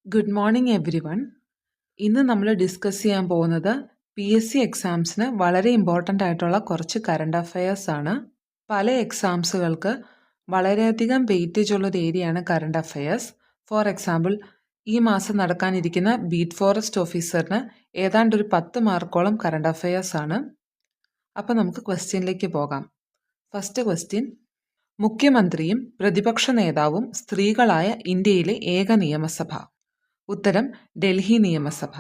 Good morning every one. ഇന്ന് നമ്മൾ discuss ചെയ്യാൻ പോകുന്നത് PSC എക്സാംസിന് വളരെ ഇമ്പോർട്ടൻ്റ് ആയിട്ടുള്ള കുറച്ച് കറണ്ട് അഫയേഴ്സ് ആണ്. പല എക്സാംസുകൾക്ക് വളരെയധികം വെയിറ്റേജ് ഉള്ളൊരു ഏരിയയാണ് കറണ്ട് അഫയേഴ്സ്. ഫോർ എക്സാമ്പിൾ, ഈ മാസം നടക്കാനിരിക്കുന്ന ബീറ്റ് ഫോറസ്റ്റ് ഓഫീസറിന് ഏതാണ്ട് ഒരു 10 മാർക്കോളം കറണ്ട് അഫയേഴ്സ് ആണ്. അപ്പോൾ നമുക്ക് ക്വസ്റ്റ്യനിലേക്ക് പോകാം. ഫസ്റ്റ് ക്വസ്റ്റ്യൻ: മുഖ്യമന്ത്രിയും പ്രതിപക്ഷ നേതാവും സ്ത്രീകളായ ഇന്ത്യയിലെ ഏക നിയമസഭ. ഉത്തരം: ഡൽഹി നിയമസഭ.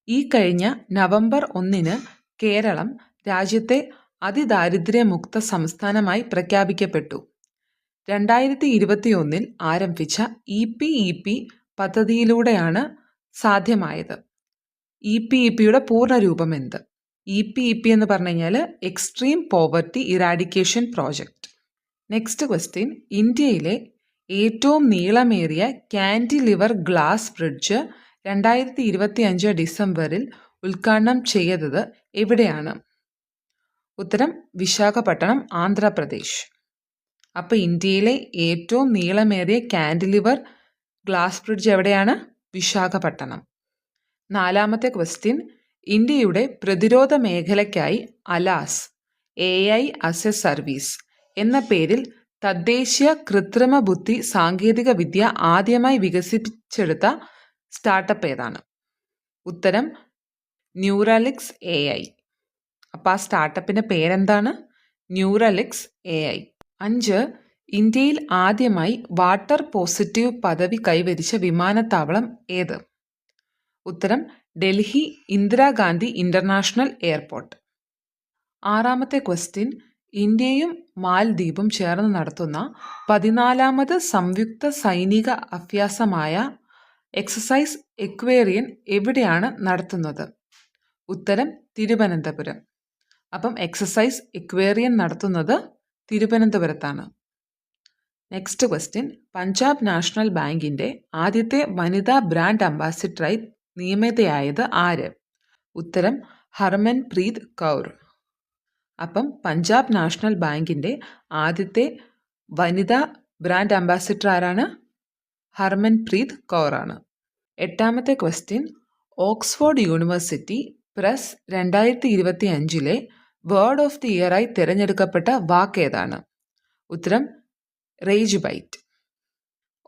ഈ കഴിഞ്ഞ നവംബർ 1 കേരളം രാജ്യത്തെ അതിദാരിദ്ര്യമുക്ത സംസ്ഥാനമായി പ്രഖ്യാപിക്കപ്പെട്ടു. 2021 ആരംഭിച്ച EPEP പദ്ധതിയിലൂടെയാണ് സാധ്യമായത്. EPEPയുടെ പൂർണ്ണരൂപം എന്ത്? EPEP എന്ന് പറഞ്ഞു കഴിഞ്ഞാൽ extreme poverty eradication project. Next question: ഇന്ത്യയിലെ ഏറ്റവും നീളമേറിയ കാൻറ്റിലിവർ ഗ്ലാസ് ബ്രിഡ്ജ് 2025 ഡിസംബറിൽ ഉദ്ഘാടനം ചെയ്തത് എവിടെയാണ്? ഉത്തരം: വിശാഖപട്ടണം, ആന്ധ്രാപ്രദേശ്. അപ്പോൾ ഇന്ത്യയിലെ ഏറ്റവും നീളമേറിയ കാൻറ്റിലിവർ ഗ്ലാസ് ബ്രിഡ്ജ് എവിടെയാണ്? വിശാഖപട്ടണം. നാലാമത്തെ ക്വസ്റ്റ്യൻ: ഇന്ത്യയുടെ പ്രതിരോധ മേഖലയ്ക്കായി അലാസ് AI as a സർവീസ് എന്ന പേരിൽ തദ്ദേശീയ കൃത്രിമ ബുദ്ധി സാങ്കേതിക വിദ്യ ആദ്യമായി വികസിപ്പിച്ചെടുത്ത സ്റ്റാർട്ടപ്പ് ഏതാണ്? ഉത്തരം: ന്യൂറാലിക്സ് AI. അപ്പോൾ ആ സ്റ്റാർട്ടപ്പിൻ്റെ പേരെന്താണ്? ന്യൂറാലിക്സ് AI. 5. ഇന്ത്യയിൽ ആദ്യമായി വാട്ടർ പോസിറ്റീവ് പദവി കൈവരിച്ച വിമാനത്താവളം ഏത്? ഉത്തരം: ഡൽഹി ഇന്ദിരാഗാന്ധി ഇൻ്റർനാഷണൽ എയർപോർട്ട്. ആറാമത്തെ ക്വസ്റ്റ്യൻ: ഇന്ത്യയും മാൽദ്വീപും ചേർന്ന് നടത്തുന്ന 14ാമത് സംയുക്ത സൈനിക അഭ്യാസമായ എക്സസൈസ് എക്വേറിയൻ എവിടെയാണ് നടത്തുന്നത്? ഉത്തരം: തിരുവനന്തപുരം. അപ്പം എക്സസൈസ് എക്വേറിയൻ നടത്തുന്നത് തിരുവനന്തപുരത്താണ്. നെക്സ്റ്റ് ക്വസ്റ്റ്യൻ: പഞ്ചാബ് നാഷണൽ ബാങ്കിൻ്റെ ആദ്യത്തെ വനിതാ ബ്രാൻഡ് അംബാസിഡറായി നിയമിതയായത് ആര്? ഉത്തരം: ഹർമൻപ്രീത് കൗർ. അപ്പം പഞ്ചാബ് നാഷണൽ ബാങ്കിൻ്റെ ആദ്യത്തെ വനിതാ ബ്രാൻഡ് അംബാസിഡർ ആരാണ്? ഹർമൻപ്രീത് കൗർ ആണ്. എട്ടാമത്തെ question: Oxford university press 2025 word of the ഇയറായി തിരഞ്ഞെടുക്കപ്പെട്ട വാക്ക് ഏതാണ്? ഉത്തരം: റേജ് ബൈറ്റ്.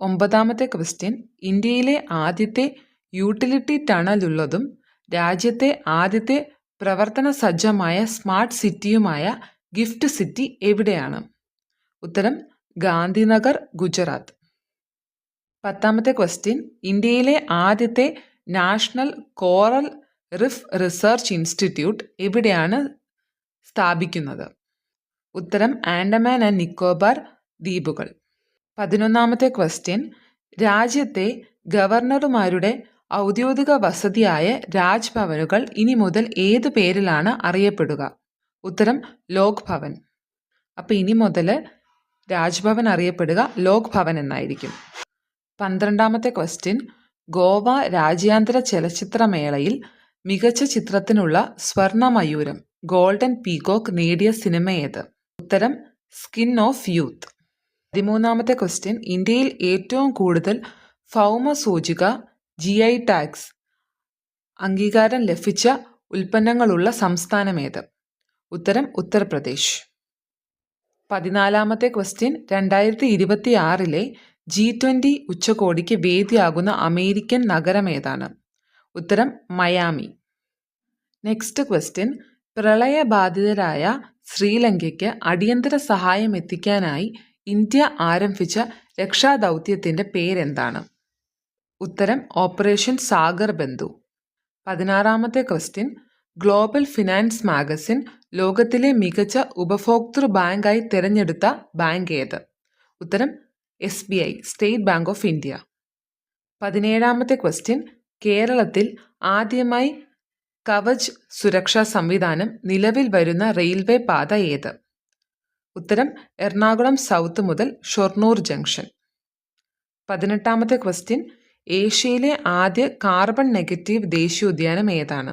ഒമ്പതാമത്തെ ക്വസ്റ്റ്യൻ: ഇന്ത്യയിലെ ആദ്യത്തെ യൂട്ടിലിറ്റി ടണലുള്ളതും രാജ്യത്തെ ആദ്യത്തെ പ്രവർത്തന സജ്ജമായ സ്മാർട്ട് സിറ്റിയുമായ ഗിഫ്റ്റ് സിറ്റി എവിടെയാണ്? ഉത്തരം: ഗാന്ധിനഗർ, ഗുജറാത്ത്. പത്താമത്തെ ക്വസ്റ്റ്യൻ: ഇന്ത്യയിലെ ആദ്യത്തെ നാഷണൽ കോറൽ റിഫ് റിസർച്ച് ഇൻസ്റ്റിറ്റ്യൂട്ട് എവിടെയാണ് സ്ഥാപിക്കുന്നത്? ഉത്തരം: ആൻഡമാൻ ആൻഡ് നിക്കോബാർ ദ്വീപുകൾ. 11ാമത്തെ ക്വസ്റ്റ്യൻ: രാജ്യത്തെ ഗവർണർമാരുടെ ഔദ്യോഗിക വസതിയായ രാജ്ഭവനുകൾ ഇനി മുതൽ ഏത് പേരിലാണ് അറിയപ്പെടുക? ഉത്തരം: ലോക് ഭവൻ. അപ്പോൾ ഇനി മുതൽ രാജ്ഭവൻ അറിയപ്പെടുക ലോക് ഭവൻ എന്നായിരിക്കും. 12ാമത്തെ ക്വസ്റ്റ്യൻ: ഗോവ രാജ്യാന്തര ചലച്ചിത്രമേളയിൽ മികച്ച ചിത്രത്തിനുള്ള സ്വർണ്ണ മയൂരം ഗോൾഡൻ പീകോക്ക് നേടിയ സിനിമ ഏത്? ഉത്തരം: സ്കിൻ ഓഫ് യൂത്ത്. 13ാമത്തെ ക്വസ്റ്റ്യൻ: ഇന്ത്യയിൽ ഏറ്റവും കൂടുതൽ ഭൗമസൂചിക GI ടാഗ്സ് അംഗീകാരം ലഭിച്ച ഉൽപ്പന്നങ്ങളുള്ള സംസ്ഥാനമേത്? ഉത്തരം: ഉത്തർപ്രദേശ്. 14ാമത്തെ ക്വസ്റ്റ്യൻ: 2026 G20 ഉച്ചകോടിക്ക് വേദിയാകുന്ന അമേരിക്കൻ നഗരം ഏതാണ്? ഉത്തരം: മയാമി. നെക്സ്റ്റ് ക്വസ്റ്റ്യൻ: പ്രളയബാധിതരായ ശ്രീലങ്കയ്ക്ക് അടിയന്തര സഹായം എത്തിക്കാനായി ഇന്ത്യ ആരംഭിച്ച രക്ഷാദൗത്യത്തിൻ്റെ പേരെന്താണ്? ഉത്തരം: ഓപ്പറേഷൻ സാഗർ ബന്ധു. 16ാമത്തെ ക്വസ്റ്റ്യൻ: ഗ്ലോബൽ ഫിനാൻസ് മാഗസിൻ ലോകത്തിലെ മികച്ച ഉപഭോക്തൃ ബാങ്കായി തിരഞ്ഞെടുത്ത ബാങ്ക് ഏത്? ഉത്തരം: SBI, state bank of India. 17ാമത്തെ ക്വസ്റ്റ്യൻ: കേരളത്തിൽ ആദ്യമായി കവച് സുരക്ഷാ സംവിധാനം നിലവിൽ വരുന്ന റെയിൽവേ പാത ഏത്? ഉത്തരം: എറണാകുളം സൗത്ത് മുതൽ ഷൊർണൂർ ജംഗ്ഷൻ. 18ാമത്തെ ക്വസ്റ്റ്യൻ: ഏഷ്യയിലെ ആദ്യ കാർബൺ നെഗറ്റീവ് ദേശീയോദ്യാനം ഏതാണ്?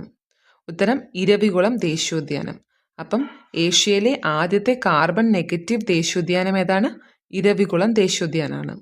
ഉത്തരം: ഇരവികുളം ദേശീയോദ്യാനം. അപ്പം ഏഷ്യയിലെ ആദ്യത്തെ കാർബൺ നെഗറ്റീവ് ദേശീയോദ്യാനം ഏതാണ്? ഇരവികുളം ദേശീയോദ്യാനമാണ്.